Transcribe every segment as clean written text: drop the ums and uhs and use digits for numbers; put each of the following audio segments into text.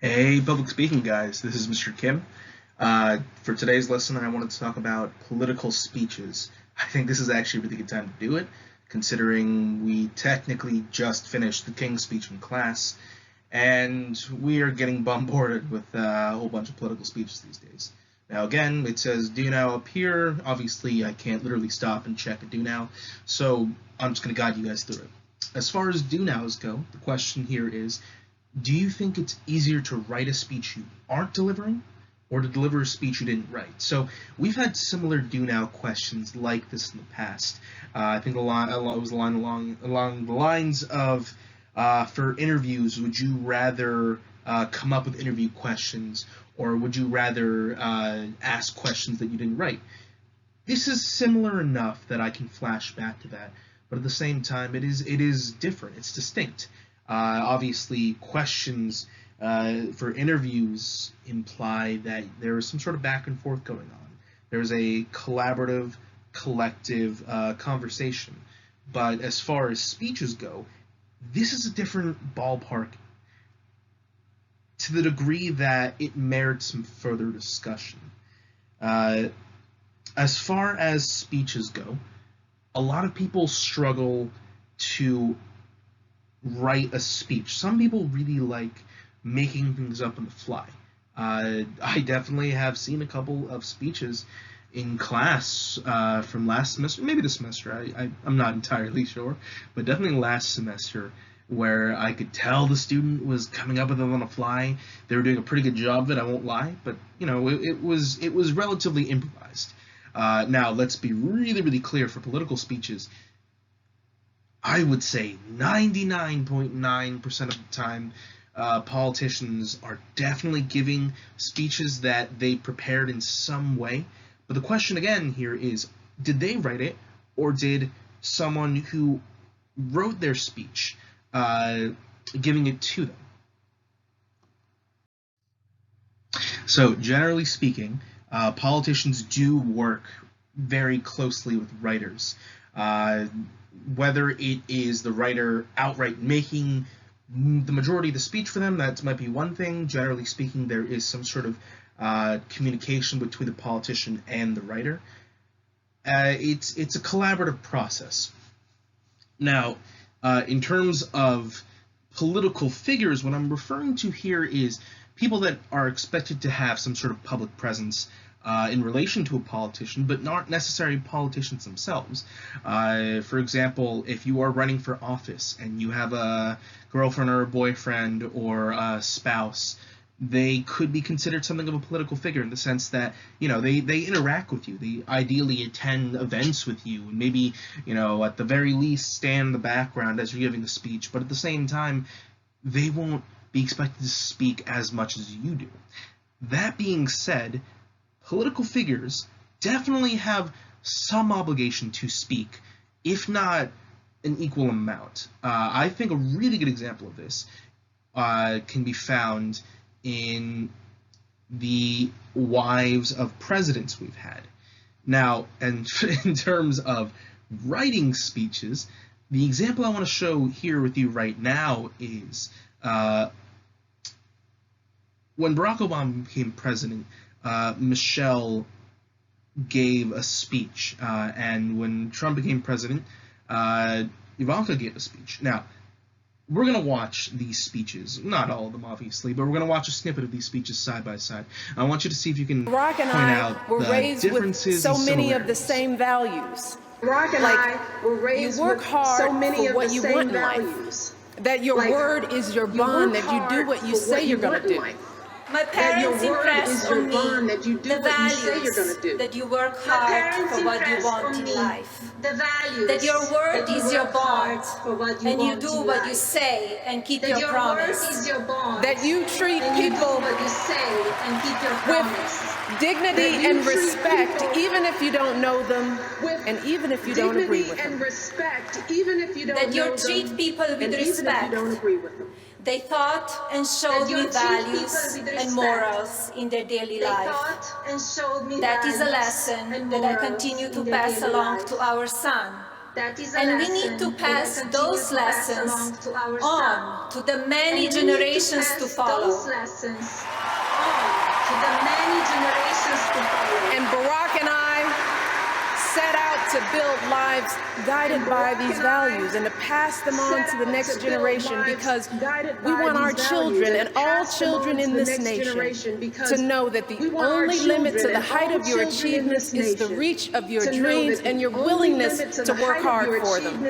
Hey, public speaking guys, this is Mr. Kim. For today's lesson, I wanted to talk about political speeches. I think this is actually a really good time to do it, considering we technically just finished the King's speech in class, and we are getting bombarded with a whole bunch of political speeches these days. Now again, it says do now up here. Obviously, I can't literally stop and check a do now, so I'm just going to guide you guys through it. As far as do nows go, the question here is, do you think it's easier to write a speech you aren't delivering or to deliver a speech you didn't write? So we've had similar do now questions like this in the past. I think it was a line along the lines of, for interviews, would you rather come up with interview questions, or would you rather ask questions that you didn't write? This is similar enough that I can flash back to that, but at the same time, it is different. It's distinct. Obviously, questions for interviews imply that there is some sort of back and forth going on. There's a collaborative, collective conversation. But as far as speeches go, this is a different ballpark to the degree that it merits some further discussion. As far as speeches go, a lot of people struggle to write a speech. Some people really like making things up on the fly. I definitely have seen a couple of speeches in class from last semester, maybe this semester, I'm not entirely sure, but definitely last semester, where I could tell the student was coming up with it on the fly. They were doing a pretty good job of it, I won't lie, but you know, it was relatively improvised. Now, let's be really clear for political speeches. I would say 99.9% of the time, politicians are definitely giving speeches that they prepared in some way. But the question again here is, did they write it, or did someone who wrote their speech giving it to them? So generally speaking, politicians do work very closely with writers. Whether it is the writer outright making the majority of the speech for them, that might be one thing. Generally speaking, there is some sort of communication between the politician and the writer. It's a collaborative process. Now, in terms of political figures, what I'm referring to here is people that are expected to have some sort of public presence in relation to a politician, but not necessarily politicians themselves. For example, if you are running for office and you have a girlfriend or a boyfriend or a spouse, they could be considered something of a political figure in the sense that, you know, they interact with you. They ideally attend events with you, and maybe, you know, at the very least stand in the background as you're giving a speech, but at the same time, they won't be expected to speak as much as you do. That being said, political figures definitely have some obligation to speak, if not an equal amount. I think a really good example of this can be found in the wives of presidents we've had. Now, and in terms of writing speeches, the example I want to show here with you right now is when Barack Obama became president, Michelle gave a speech, and when Trump became president, Ivanka gave a speech. Now, we're going to watch these speeches, not all of them obviously, but we're going to watch a snippet of these speeches side by side. I want you to see if you can Barack and point I out were the raised with differences so and many of the similarities. same values. Barack and I were raised you work with hard so many for of what the you same want in life. values. That your word is your bond, that you do what you say you're going to do. My parents impressed on me the values that you work hard for what you want in life. That your word is your bond, and you do what you say and keep your promise. That you treat people with dignity and respect, even if you don't know them, and even if you don't agree with them. That you treat people with respect. They taught and showed me values and morals in their daily life. That is a lesson that I continue to pass along to our son. And we need to pass those lessons on to the many generations to follow. And Barack and I set out to build lives guided by these values and to pass them on to the next generation, because we want our children and all children in this nation to know that the only limit to the height of your achievements is the reach of your dreams and your willingness to work hard for them.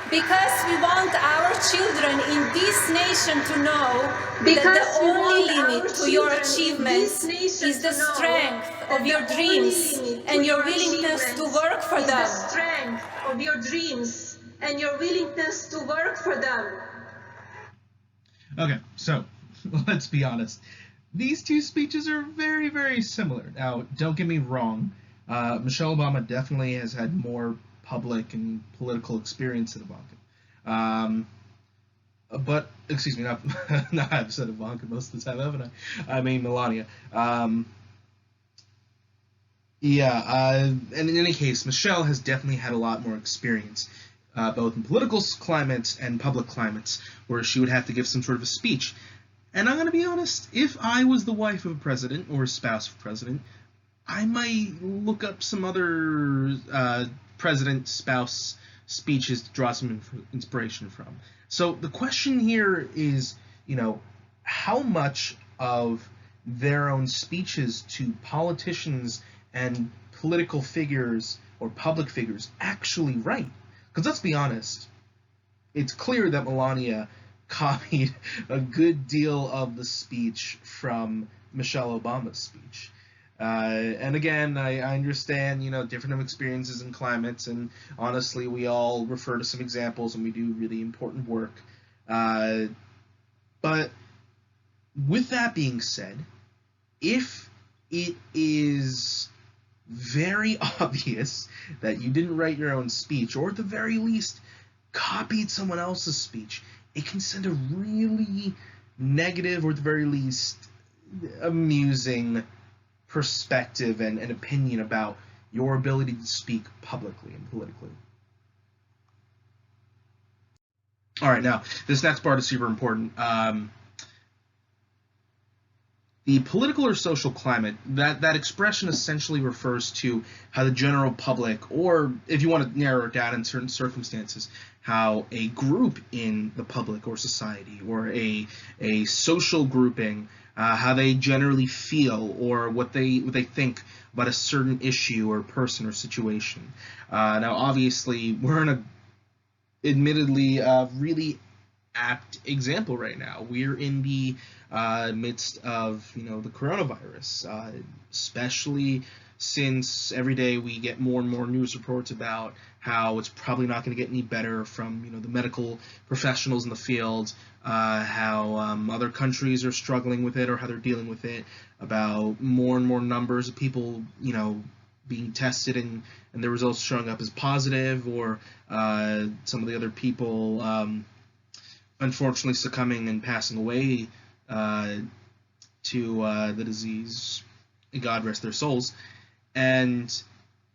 Because we want our children in this nation to know that the only limit to your achievements is the strength of your dreams and your willingness to work for them. Okay, so let's be honest. These two speeches are very, very similar. Now, don't get me wrong. Michelle Obama definitely has had more public and political experience than Ivanka. But, excuse me, not I've said Ivanka most of the time, haven't I? I mean Melania. And in any case, Michelle has definitely had a lot more experience, both in political climates and public climates, where she would have to give some sort of a speech. And I'm going to be honest, if I was the wife of a president or a spouse of a president, I might look up some other president, spouse speeches to draw some inspiration from. So the question here is, how much of their own speeches to politicians and political figures or public figures actually write? Because let's be honest, it's clear that Melania copied a good deal of the speech from Michelle Obama's speech. And again, I understand, different experiences and climates, and honestly, we all refer to some examples and we do really important work. But with that being said, if it is very obvious that you didn't write your own speech, or at the very least copied someone else's speech, it can send a really negative, or at the very least amusing perspective and opinion about your ability to speak publicly and politically. All right, now, this next part is super important. The political or social climate, that expression essentially refers to how the general public, or if you want to narrow it down in certain circumstances, how a group in the public or society, or a social grouping, how they generally feel, or what they think about a certain issue or person or situation. Now, obviously, we're in a admittedly really apt example right now. We're in the midst of the coronavirus, especially since every day we get more and more news reports about how it's probably not going to get any better from the medical professionals in the field, how other countries are struggling with it or how they're dealing with it, about more and more numbers of people being tested and the results showing up as positive, or some of the other people unfortunately succumbing and passing away to the disease. God rest their souls. And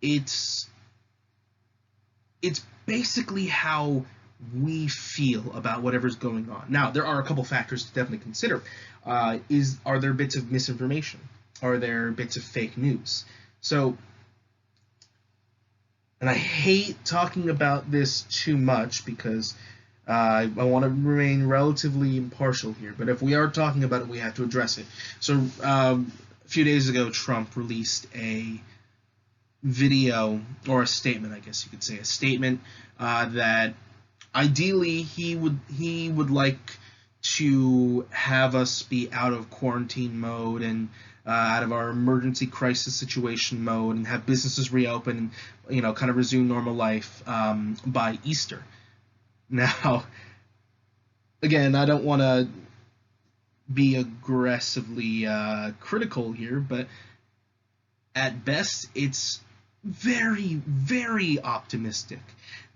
it's basically how we feel about whatever's going on. Now, there are a couple factors to definitely consider. Are there bits of misinformation? Are there bits of fake news? So, and I hate talking about this too much because I want to remain relatively impartial here, but if we are talking about it, we have to address it. So a few days ago, Trump released a video, or a statement, I guess you could say, a statement that ideally he would like to have us be out of quarantine mode and out of our emergency crisis situation mode, and have businesses reopen and kind of resume normal life by Easter. Now, again, I don't want to be aggressively critical here, but at best it's very, very optimistic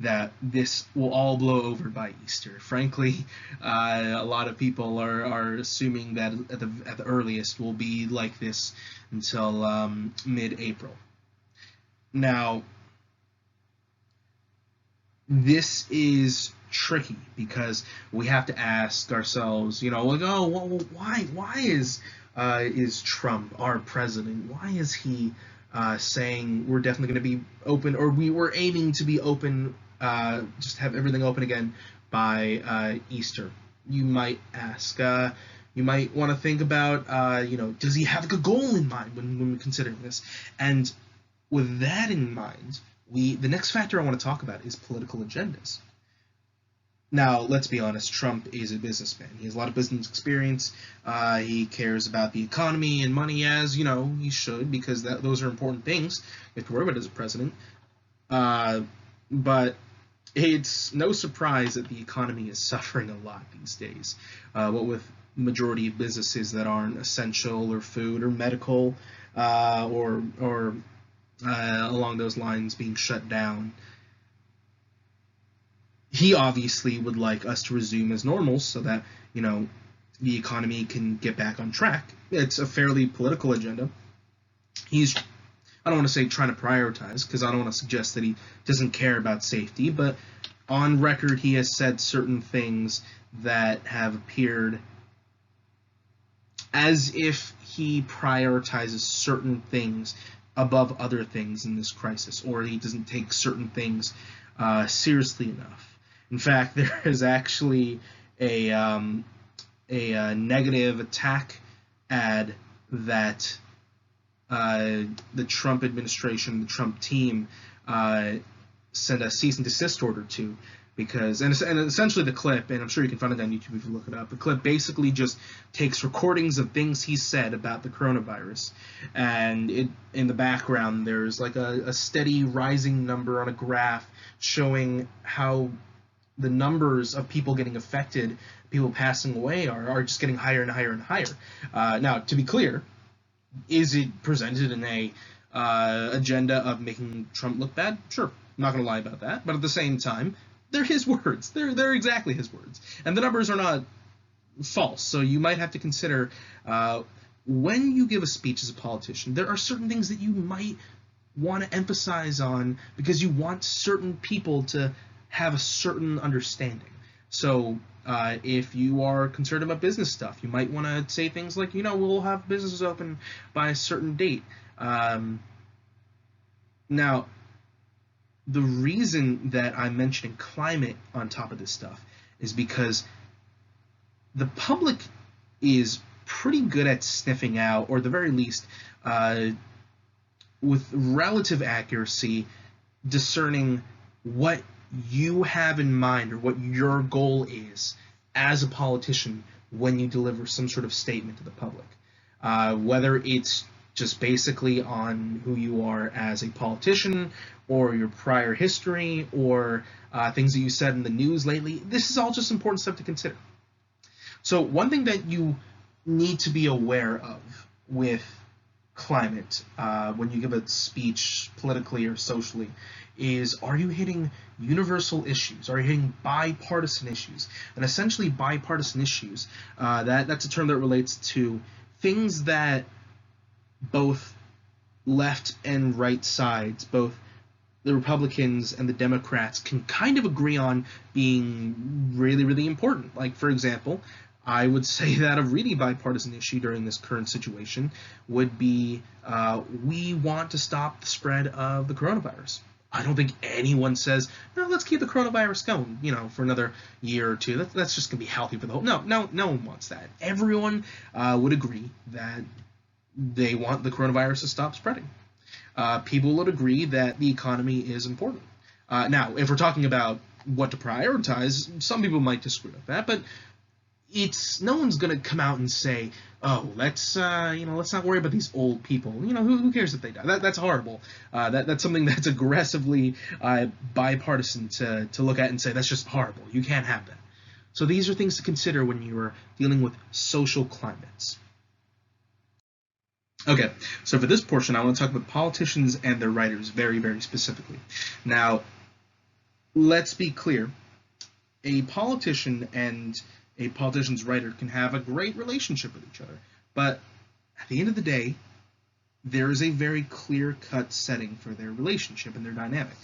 that this will all blow over by Easter. Frankly, a lot of people are assuming that at the earliest will be like this until mid-April. Now, this is tricky because we have to ask ourselves, like, oh, well, why is Trump our president? Why is he saying we're definitely going to be open, or we were aiming to be open, just have everything open again by Easter? You might ask. You might want to think about, does he have a goal in mind when we're considering this? And with that in mind, the next factor I want to talk about is political agendas. Now, let's be honest, Trump is a businessman. He has a lot of business experience. He cares about the economy and money, as, he should, because those are important things you have to worry about as a president. But it's no surprise that the economy is suffering a lot these days. What with majority of businesses that aren't essential or food or medical or along those lines being shut down. He obviously would like us to resume as normal so that, the economy can get back on track. It's a fairly political agenda. He's, I don't want to say trying to prioritize, because I don't want to suggest that he doesn't care about safety, but on record he has said certain things that have appeared as if he prioritizes certain things above other things in this crisis, or he doesn't take certain things seriously enough. In fact, there is actually a negative attack ad that the Trump administration, the Trump team, sent a cease and desist order to, because, and essentially the clip, and I'm sure you can find it on YouTube if you look it up, the clip basically just takes recordings of things he said about the coronavirus, and in the background there's like a steady rising number on a graph showing how the numbers of people getting affected, people passing away, are just getting higher and higher and higher. Now, to be clear, is it presented in a agenda of making Trump look bad? Sure, I'm not going to lie about that. But at the same time, they're his words. They're exactly his words. And the numbers are not false. So you might have to consider when you give a speech as a politician, there are certain things that you might want to emphasize on because you want certain people to have a certain understanding. So if you are concerned about business stuff, you might want to say things like, we'll have businesses open by a certain date. Now, the reason that I'm mentioning climate on top of this stuff is because the public is pretty good at sniffing out, or at the very least, with relative accuracy, discerning what you have in mind or what your goal is as a politician when you deliver some sort of statement to the public. Whether it's just basically on who you are as a politician, or your prior history, or things that you said in the news lately, this is all just important stuff to consider. So one thing that you need to be aware of with climate when you give a speech politically or socially is, are you hitting universal issues? Are you hitting bipartisan issues? And essentially bipartisan issues, that's a term that relates to things that both left and right sides, both the Republicans and the Democrats, can kind of agree on being really, really important. Like, for example, I would say that a really bipartisan issue during this current situation would be we want to stop the spread of the coronavirus. I don't think anyone says, no, let's keep the coronavirus going, for another year or two. That's just going to be healthy for the whole... No one wants that. Everyone would agree that they want the coronavirus to stop spreading. People would agree that the economy is important. Now, if we're talking about what to prioritize, some people might disagree with that, but no one's going to come out and say, oh, let's not worry about these old people. Who cares if they die? That's horrible. That's something that's aggressively bipartisan to look at and say, that's just horrible. You can't have that. So these are things to consider when you are dealing with social climates. Okay, so for this portion, I want to talk about politicians and their writers very, very specifically. Now, let's be clear. A politician and a politician's writer can have a great relationship with each other, but at the end of the day, there is a very clear-cut setting for their relationship and their dynamic.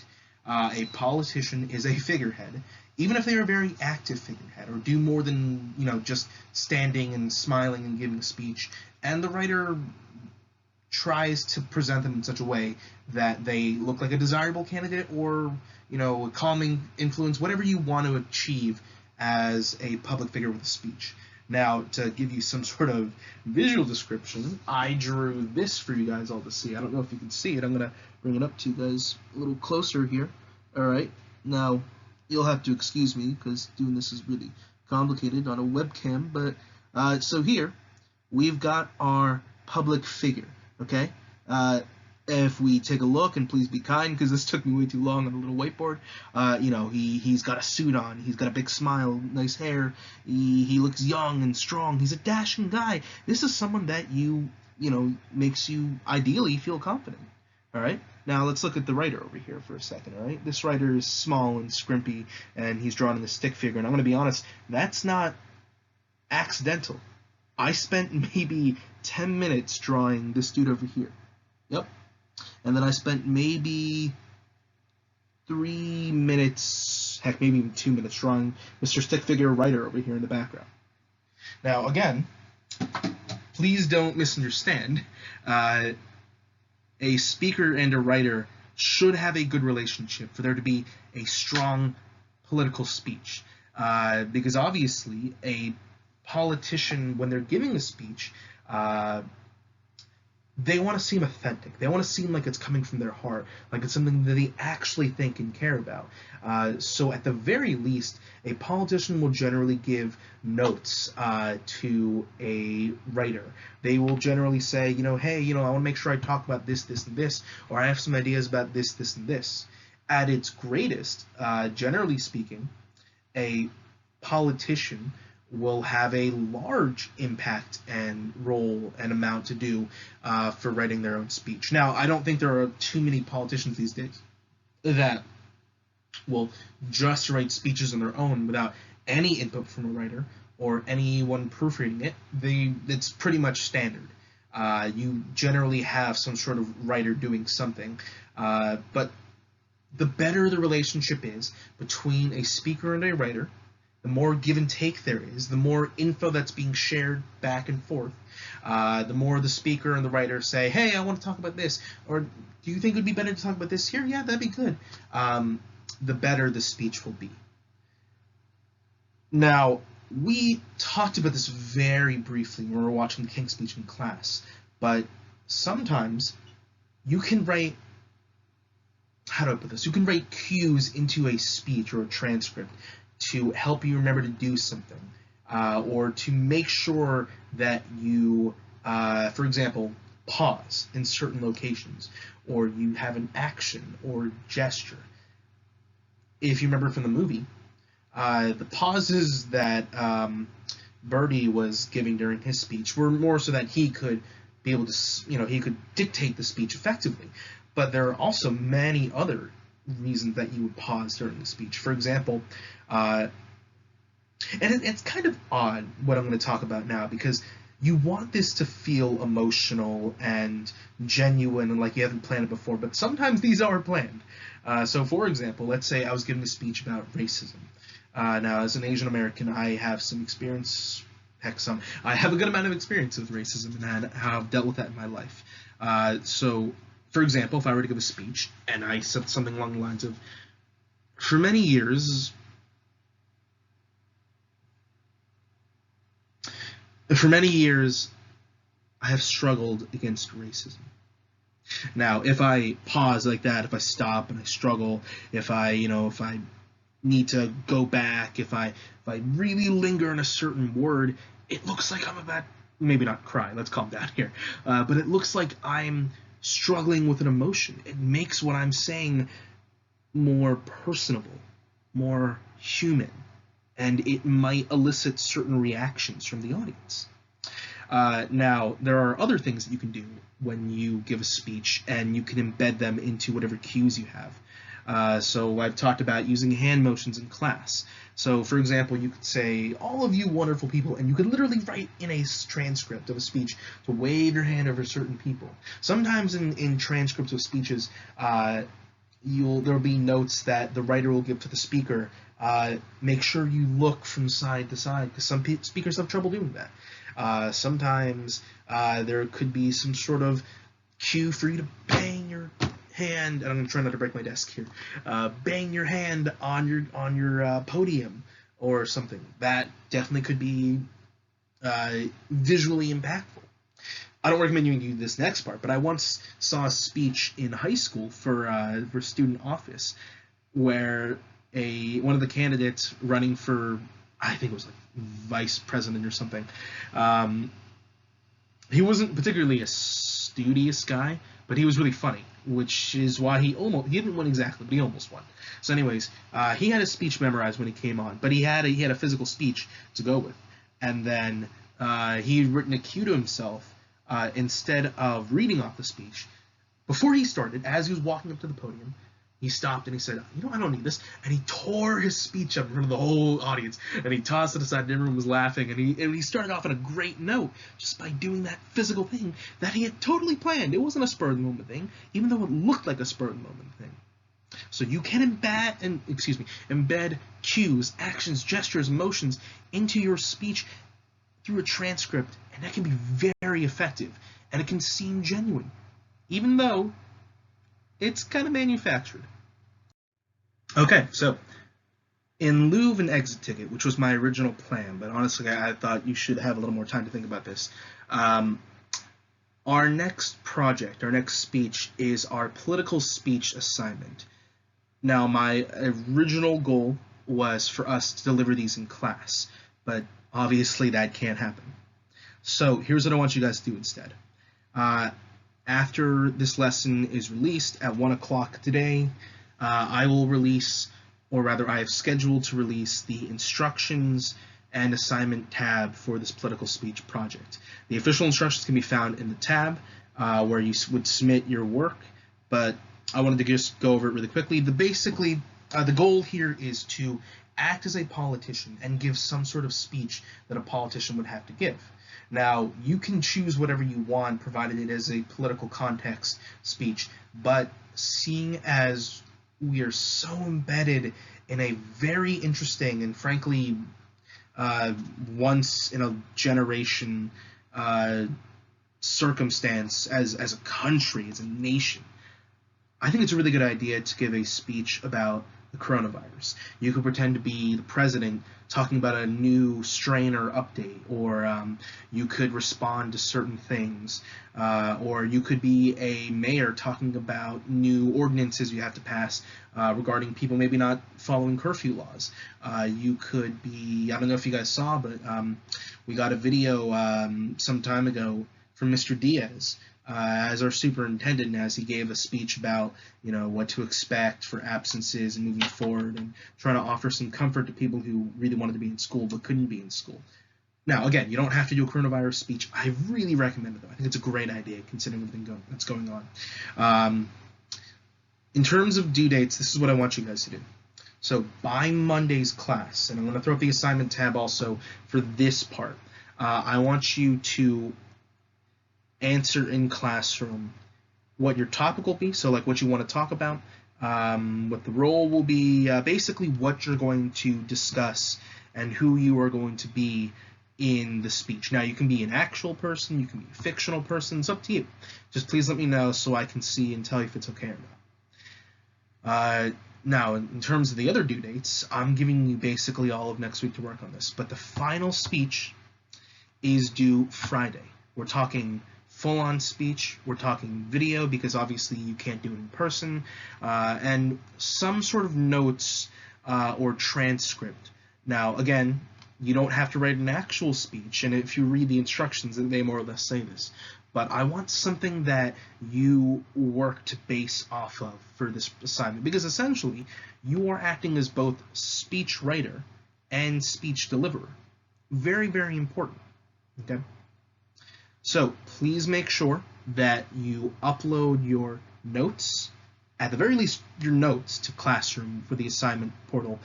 A politician is a figurehead, even if they are a very active figurehead or do more than just standing and smiling and giving a speech. And the writer tries to present them in such a way that they look like a desirable candidate or a calming influence, whatever you want to achieve as a public figure with a speech. Now, to give you some sort of visual description, I drew this for you guys all to see. I don't know if you can see it. I'm going to bring it up to you guys a little closer here. All right. Now, you'll have to excuse me because doing this is really complicated on a webcam. But so here, we've got our public figure, okay? If we take a look, and please be kind because this took me way too long on a little whiteboard, he's got a suit on, he's got a big smile, nice hair, he looks young and strong, he's a dashing guy. This is someone that makes you ideally feel confident, all right? Now let's look at the writer over here for a second, all right? This writer is small and scrimpy, and he's drawn in a stick figure, and I'm going to be honest, that's not accidental. I spent maybe 10 minutes drawing this dude over here. Yep. And then I spent maybe 3 minutes, heck, maybe even 2 minutes drawing Mr. Stick Figure writer over here in the background. Now, again, please don't misunderstand. A speaker and a writer should have a good relationship for there to be a strong political speech. Because obviously, a politician, when they're giving a speech, they want to seem authentic. They want to seem like it's coming from their heart, like it's something that they actually think and care about. So at the very least, a politician will generally give notes to a writer. They will generally say, hey, I want to make sure I talk about this, this, and this, or I have some ideas about this, this, and this. At its greatest, generally speaking, a politician will have a large impact and role and amount to do for writing their own speech. Now, I don't think there are too many politicians these days that will just write speeches on their own without any input from a writer or anyone proofreading it. It's pretty much standard. You generally have some sort of writer doing something, but the better the relationship is between a speaker and a writer, the more give and take there is, the more info that's being shared back and forth, the more the speaker and the writer say, hey, I want to talk about this, or do you think it would be better to talk about this here? Yeah, that'd be good. The better the speech will be. Now, we talked about this very briefly when we were watching the King's Speech in class, but sometimes you can write, how do I put this? You can write cues into a speech or a transcript to help you remember to do something, or to make sure that you, for example, pause in certain locations, or you have an action or gesture. If you remember from the movie, the pauses that Birdie was giving during his speech were more so that he could be able to, he could dictate the speech effectively. But there are also many other reasons that you would pause during the speech. For example, and it's kind of odd what I'm going to talk about now, because you want this to feel emotional and genuine and like you haven't planned it before, but sometimes these are planned. So for example, let's say I was giving a speech about racism. Now, as an Asian American, I have some experience, I have a good amount of experience with racism and how I've dealt with that in my life. So, for example, if I were to give a speech and I said something along the lines of, for many years, I have struggled against racism. Now, if I pause like that, if I stop and I struggle, if I need to go back, if I really linger on a certain word, it looks like I'm about, maybe not cry, let's calm down here, but it looks like I'm struggling with an emotion. It makes what I'm saying more personable, more human, and it might elicit certain reactions from the audience. Now, there are other things that you can do when you give a speech, and you can embed them into whatever cues you have. So I've talked about using hand motions in class. So, for example, you could say, all of you wonderful people, and you could literally write in a transcript of a speech to wave your hand over certain people. Sometimes in transcripts of speeches, there'll be notes that the writer will give to the speaker. Make sure you look from side to side, because some speakers have trouble doing that. Sometimes there could be some sort of cue for you to bang your hand, and I'm gonna try not to break my desk here. Bang your hand on your podium or something. That definitely could be visually impactful. I don't recommend you do this next part, but I once saw a speech in high school for student office where one of the candidates running for, I think it was like vice president or something, he wasn't particularly a studious guy, but he was really funny, which is why he didn't win exactly, but he almost won. So anyways, he had his speech memorized when he came on, but he had a physical speech to go with, and then he had written a cue to himself instead of reading off the speech. Before he started, as he was walking up to the podium, he stopped and he said, I don't need this. And he tore his speech up in front of the whole audience, and he tossed it aside, and everyone was laughing. And he started off on a great note just by doing that physical thing that he had totally planned. It wasn't a spur-of-the-moment thing, even though it looked like a spur-of-the-moment thing. So you can embed cues, actions, gestures, emotions into your speech through a transcript, and that can be very effective, and it can seem genuine, even though it's kind of manufactured. Okay, so in lieu of an exit ticket, which was my original plan, but honestly I thought you should have a little more time to think about this, our next project, our next speech, is our political speech assignment. Now, my original goal was for us to deliver these in class, but obviously that can't happen. So here's what I want you guys to do instead. After this lesson is released at 1 o'clock today, I will release, or rather I have scheduled to release, the instructions and assignment tab for this political speech project. The official instructions can be found in the tab where you would submit your work, but I wanted to just go over it really quickly. The goal here is to act as a politician and give some sort of speech that a politician would have to give. Now, you can choose whatever you want, provided it is a political context speech, but seeing as we are so embedded in a very interesting and frankly once in a generation circumstance as a country, as a nation, I think it's a really good idea to give a speech about the coronavirus. You could pretend to be the president talking about a new strain or update, or you could respond to certain things, or you could be a mayor talking about new ordinances you have to pass regarding people maybe not following curfew laws. You could be, I don't know if you guys saw, but we got a video some time ago from Mr. Diaz as our superintendent, as he gave a speech about, what to expect for absences and moving forward, and trying to offer some comfort to people who really wanted to be in school but couldn't be in school. Now, again, you don't have to do a coronavirus speech. I really recommend it, though. I think it's a great idea considering everything that's going on. In terms of due dates, this is what I want you guys to do. So by Monday's class, and I'm going to throw up the assignment tab also for this part, I want you to answer in classroom what your topic will be, so like what you want to talk about, what the role will be, basically what you're going to discuss and who you are going to be in the speech. Now, you can be an actual person, you can be a fictional person, it's up to you. Just please let me know so I can see and tell you if it's okay or not. Now, in terms of the other due dates, I'm giving you basically all of next week to work on this, but the final speech is due Friday. We're talking full-on speech, we're talking video because obviously you can't do it in person, and some sort of notes or transcript. Now, again, you don't have to write an actual speech, and if you read the instructions, they more or less say this, but I want something that you work to base off of for this assignment, because essentially you are acting as both speech writer and speech deliverer. Very, very important. Okay? So please make sure that you upload your notes, at the very least your notes, to Classroom for the assignment portal.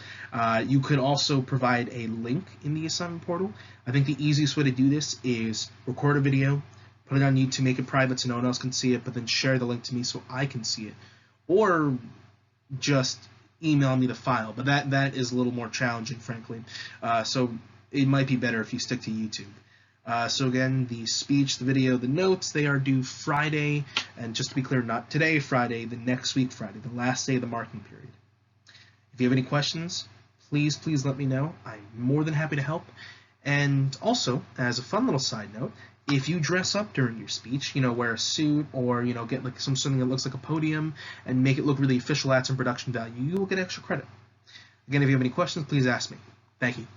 You could also provide a link in the assignment portal. I think the easiest way to do this is record a video, put it on YouTube, make it private so no one else can see it, but then share the link to me so I can see it. Or just email me the file, but that is a little more challenging, frankly. So it might be better if you stick to YouTube. So again, the speech, the video, the notes, they are due Friday, and just to be clear, not today, Friday, the next week, Friday, the last day of the marking period. If you have any questions, please let me know. I'm more than happy to help. And also, as a fun little side note, if you dress up during your speech, wear a suit, or, get like something that looks like a podium and make it look really official, add some production value, you will get extra credit. Again, if you have any questions, please ask me. Thank you.